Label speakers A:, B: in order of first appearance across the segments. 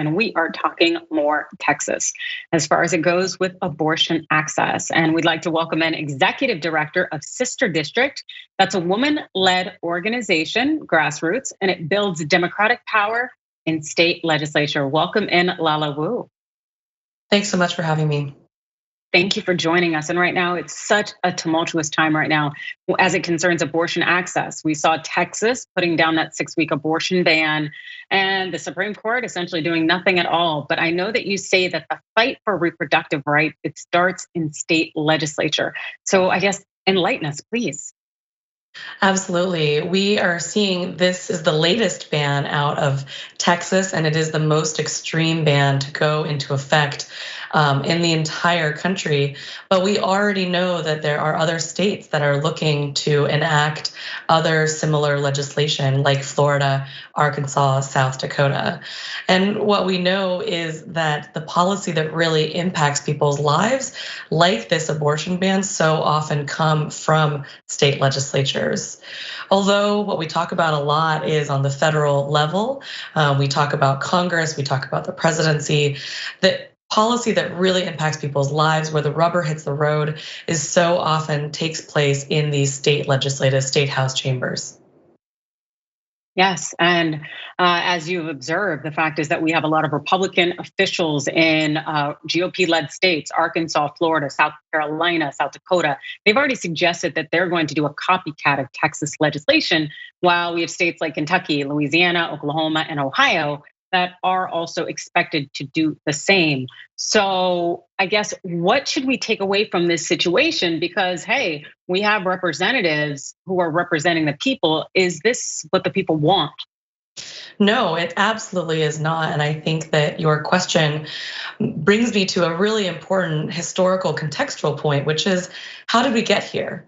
A: And we are talking more Texas as far as it goes with abortion access. And we'd like to welcome in Executive Director of Sister District. That's a woman-led organization, grassroots, and it builds democratic power in state legislature. Welcome in, Lala Wu.
B: Thanks so much for having me.
A: Thank you for joining us. And right now, it's such a tumultuous time right now as it concerns abortion access. We saw Texas putting down that 6-week abortion ban and the Supreme Court essentially doing nothing at all. But I know that you say that the fight for reproductive rights, it starts in state legislature. So I guess enlighten us, please.
B: Absolutely. We are seeing this is the latest ban out of Texas, and it is the most extreme ban to go into effect in the entire country. But we already know that there are other states that are looking to enact other similar legislation like Florida, Arkansas, South Dakota. And what we know is that the policy that really impacts people's lives, like this abortion ban, so often come from state legislatures. Although what we talk about a lot is on the federal level, we talk about Congress, we talk about the presidency, the policy that really impacts people's lives, where the rubber hits the road, is so often takes place in these state legislative, state house chambers.
A: Yes, and as you've observed, the fact is that we have a lot of Republican officials in GOP-led states, Arkansas, Florida, South Carolina, South Dakota. They've already suggested that they're going to do a copycat of Texas legislation, while we have states like Kentucky, Louisiana, Oklahoma, and Ohio that are also expected to do the same. So I guess what should we take away from this situation? Because, hey, we have representatives who are representing the people. Is this what the people want?
B: No, it absolutely is not. And I think that your question brings me to a really important historical contextual point, which is, how did we get here?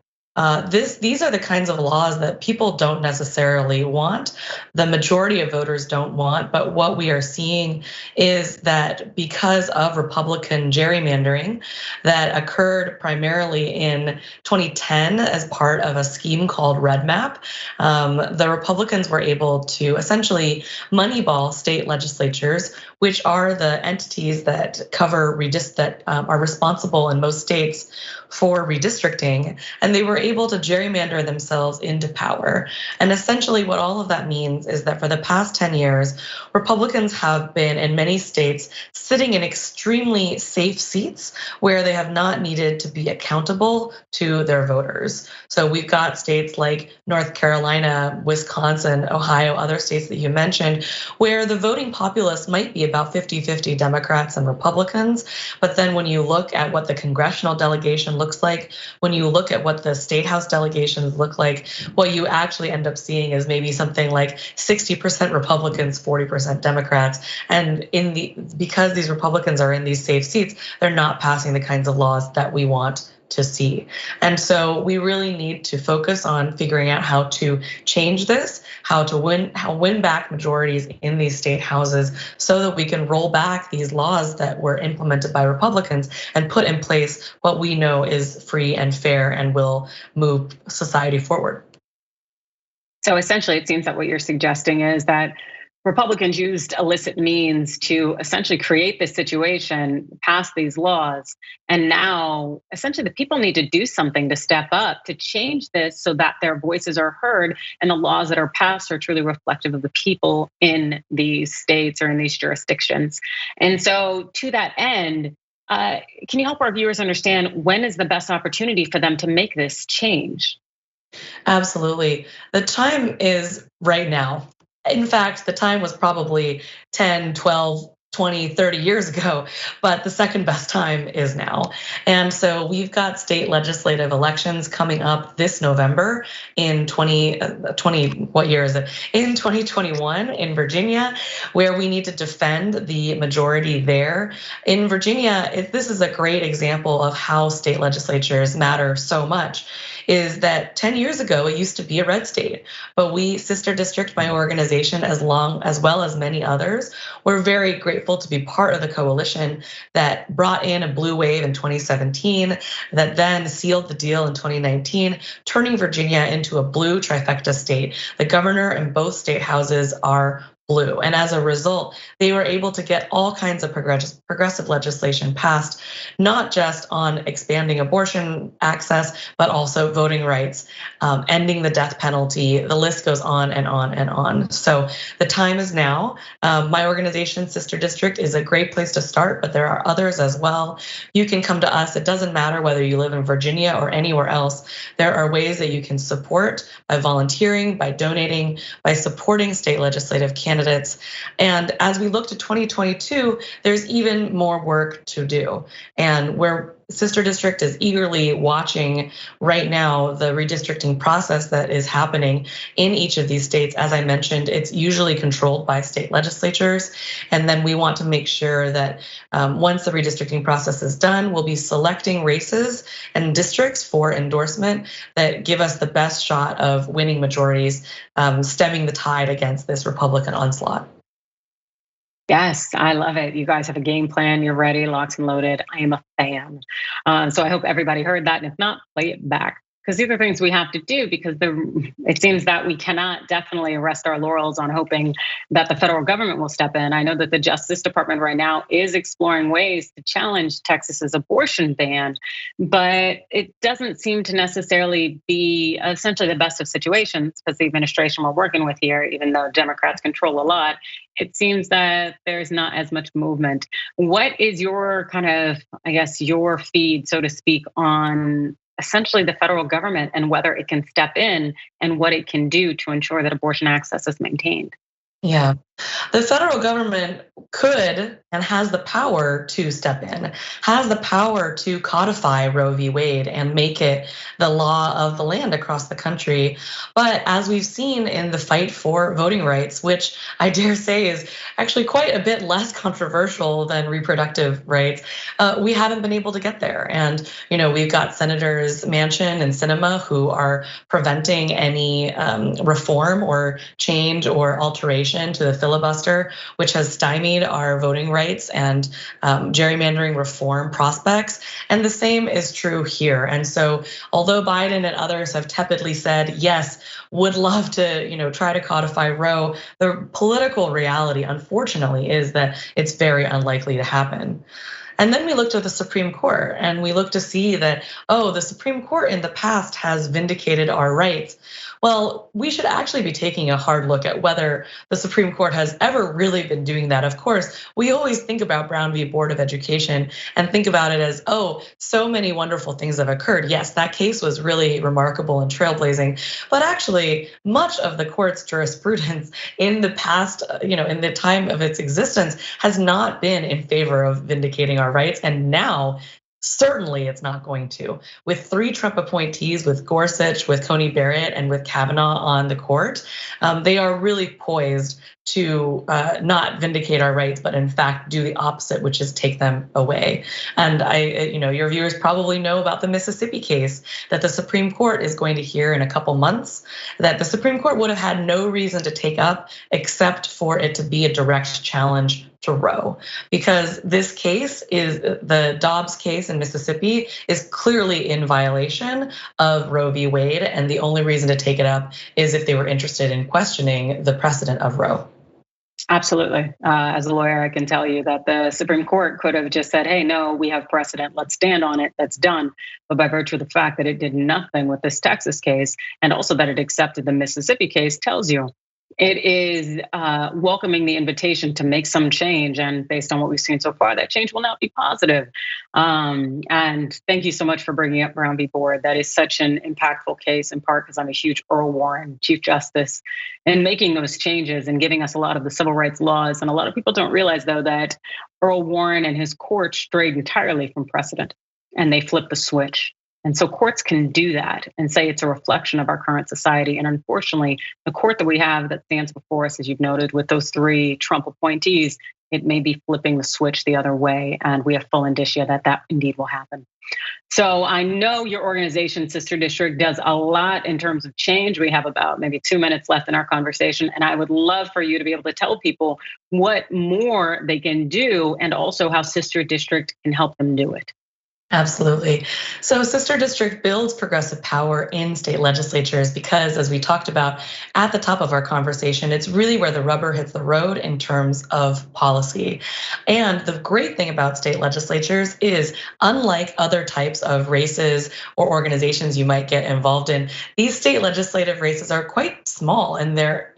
B: These are the kinds of laws that people don't necessarily want. The majority of voters don't want, but what we are seeing is that because of Republican gerrymandering that occurred primarily in 2010 as part of a scheme called Red Map, the Republicans were able to essentially moneyball state legislatures, which are the entities that that are responsible in most states for redistricting, and they were able to gerrymander themselves into power. And essentially what all of that means is that for the past 10 years, Republicans have been in many states sitting in extremely safe seats where they have not needed to be accountable to their voters. So we've got states like North Carolina, Wisconsin, Ohio, other states that you mentioned, where the voting populace might be about 50-50 Democrats and Republicans. But then when you look at what the congressional delegation looks like, when you look at what the state house delegations look like, what you actually end up seeing is maybe something like 60% Republicans, 40% Democrats. And because these Republicans are in these safe seats, they're not passing the kinds of laws that we want to see. And so we really need to focus on figuring out how to change this, how to win back majorities in these state houses so that we can roll back these laws that were implemented by Republicans and put in place what we know is free and fair and will move society forward.
A: So essentially, it seems that what you're suggesting is that Republicans used illicit means to essentially create this situation, pass these laws, and now essentially the people need to do something to step up to change this so that their voices are heard and the laws that are passed are truly reflective of the people in these states or in these jurisdictions. And so to that end, can you help our viewers understand when is the best opportunity for them to make this change?
B: Absolutely. The time is right now. In fact, the time was probably 10, 12, 20, 30 years ago, but the second best time is now. And so we've got state legislative elections coming up this November in 2020, what year is it? In 2021 in Virginia, where we need to defend the majority there. In Virginia, this is a great example of how state legislatures matter so much. Is that 10 years ago, it used to be a red state, but we, Sister District, my organization, as well as many others, we're very grateful to be part of the coalition that brought in a blue wave in 2017, that then sealed the deal in 2019, turning Virginia into a blue trifecta state. The governor and both state houses are blue. And as a result, they were able to get all kinds of progressive legislation passed, not just on expanding abortion access, but also voting rights, ending the death penalty. The list goes on and on and on. So the time is now. My organization, Sister District, is a great place to start, but there are others as well. You can come to us. It doesn't matter whether you live in Virginia or anywhere else. There are ways that you can support by volunteering, by donating, by supporting state legislative candidates. And as we look to 2022, there's even more work to do. And where Sister District is eagerly watching right now the redistricting process that is happening in each of these states. As I mentioned, it's usually controlled by state legislatures. And then we want to make sure that once the redistricting process is done, we'll be selecting races and districts for endorsement that give us the best shot of winning majorities, stemming the tide against this Republican onslaught.
A: Yes, I love it. You guys have a game plan. You're ready, locked and loaded. I am a fan. So I hope everybody heard that. And if not, play it back. Because these are things we have to do because it seems that we cannot definitely rest our laurels on hoping that the federal government will step in. I know that the Justice Department right now is exploring ways to challenge Texas's abortion ban, but it doesn't seem to necessarily be essentially the best of situations because the administration we're working with here, even though Democrats control a lot, it seems that there's not as much movement. What is your kind of, I guess, your feed, so to speak, on essentially the federal government and whether it can step in and what it can do to ensure that abortion access is maintained?
B: Yeah, the federal government could and has the power to step in, has the power to codify Roe v. Wade and make it the law of the land across the country. But as we've seen in the fight for voting rights, which I dare say is actually quite a bit less controversial than reproductive rights, we haven't been able to get there. And we've got Senators Manchin and Sinema who are preventing any reform or change or alteration to the filibuster, which has stymied our voting rights and gerrymandering reform prospects. And the same is true here. And so although Biden and others have tepidly said, yes, would love to try to codify Roe, the political reality, unfortunately, is that it's very unlikely to happen. And then we look to the Supreme Court and we look to see that, the Supreme Court in the past has vindicated our rights. Well, we should actually be taking a hard look at whether the Supreme Court has ever really been doing that. Of course, we always think about Brown v. Board of Education and think about it as, so many wonderful things have occurred. Yes, that case was really remarkable and trailblazing, but actually much of the court's jurisprudence in the past, in the time of its existence has not been in favor of vindicating our rights. And now, certainly it's not going to. With 3 Trump appointees, with Gorsuch, with Coney Barrett, and with Kavanaugh on the court, they are really poised to not vindicate our rights, but in fact do the opposite, which is take them away. And your viewers probably know about the Mississippi case that the Supreme Court is going to hear in a couple months, that the Supreme Court would have had no reason to take up except for it to be a direct challenge to Roe, because this case is the Dobbs case in Mississippi is clearly in violation of Roe v. Wade, and the only reason to take it up is if they were interested in questioning the precedent of Roe.
A: Absolutely. As a lawyer, I can tell you that the Supreme Court could have just said, hey, no, we have precedent. Let's stand on it. That's done. But by virtue of the fact that it did nothing with this Texas case and also that it accepted the Mississippi case tells you it is welcoming the invitation to make some change. And based on what we've seen so far, that change will not be positive. And thank you so much for bringing up Brown v. Board. That is such an impactful case, in part because I'm a huge Earl Warren Chief Justice, and making those changes and giving us a lot of the civil rights laws. And a lot of people don't realize, though, that Earl Warren and his court strayed entirely from precedent and they flipped the switch. And so courts can do that and say it's a reflection of our current society. And unfortunately, the court that we have that stands before us, as you've noted, with those 3 Trump appointees, it may be flipping the switch the other way. And we have full indicia that that indeed will happen. So I know your organization, Sister District, does a lot in terms of change. We have about maybe 2 minutes left in our conversation. And I would love for you to be able to tell people what more they can do and also how Sister District can help them do it.
B: Absolutely. So sister district builds progressive power in state legislatures because, as we talked about at the top of our conversation, it's really where the rubber hits the road in terms of policy. And the great thing about state legislatures is, unlike other types of races or organizations you might get involved in, these state legislative races are quite small, and you're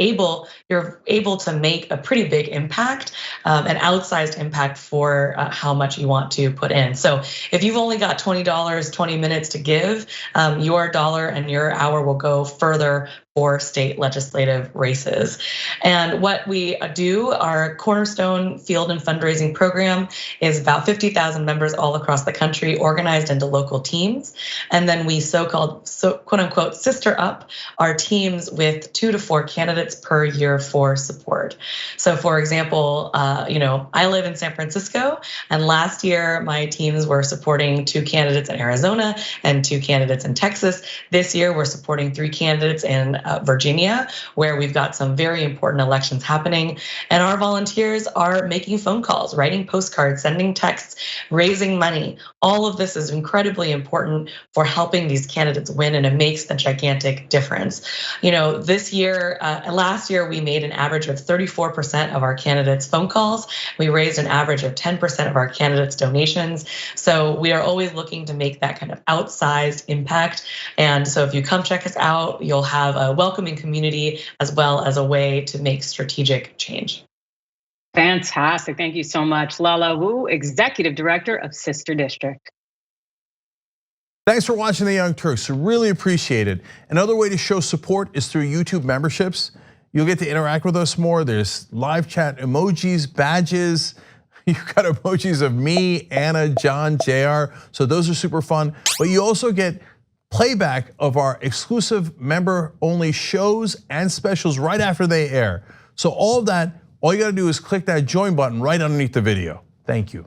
B: able to make a pretty big impact, an outsized impact for how much you want to put in. So if you've only got $20, 20 minutes to give, your dollar and your hour will go further for state legislative races. And what we do, our cornerstone field and fundraising program, is about 50,000 members all across the country, organized into local teams. And then we so-called, quote unquote, sister up our teams with 2 to 4 candidates per year for support. So for example, I live in San Francisco, and last year my teams were supporting 2 candidates in Arizona and 2 candidates in Texas. This year we're supporting 3 candidates in Virginia, where we've got some very important elections happening. And our volunteers are making phone calls, writing postcards, sending texts, raising money. All of this is incredibly important for helping these candidates win, and it makes a gigantic difference. This year, last year, we made an average of 34% of our candidates' phone calls. We raised an average of 10% of our candidates' donations. So we are always looking to make that kind of outsized impact. And so if you come check us out, you'll have a welcoming community as well as a way to make strategic change.
A: Fantastic. Thank you so much. Lala Wu, Executive Director of Sister District.
C: Thanks for watching The Young Turks. Really appreciate it. Another way to show support is through YouTube memberships. You'll get to interact with us more. There's live chat emojis, badges. You've got emojis of me, Anna, John, JR. So those are super fun. But you also get playback of our exclusive member-only shows and specials right after they air. So all of that, all you gotta do is click that join button right underneath the video. Thank you.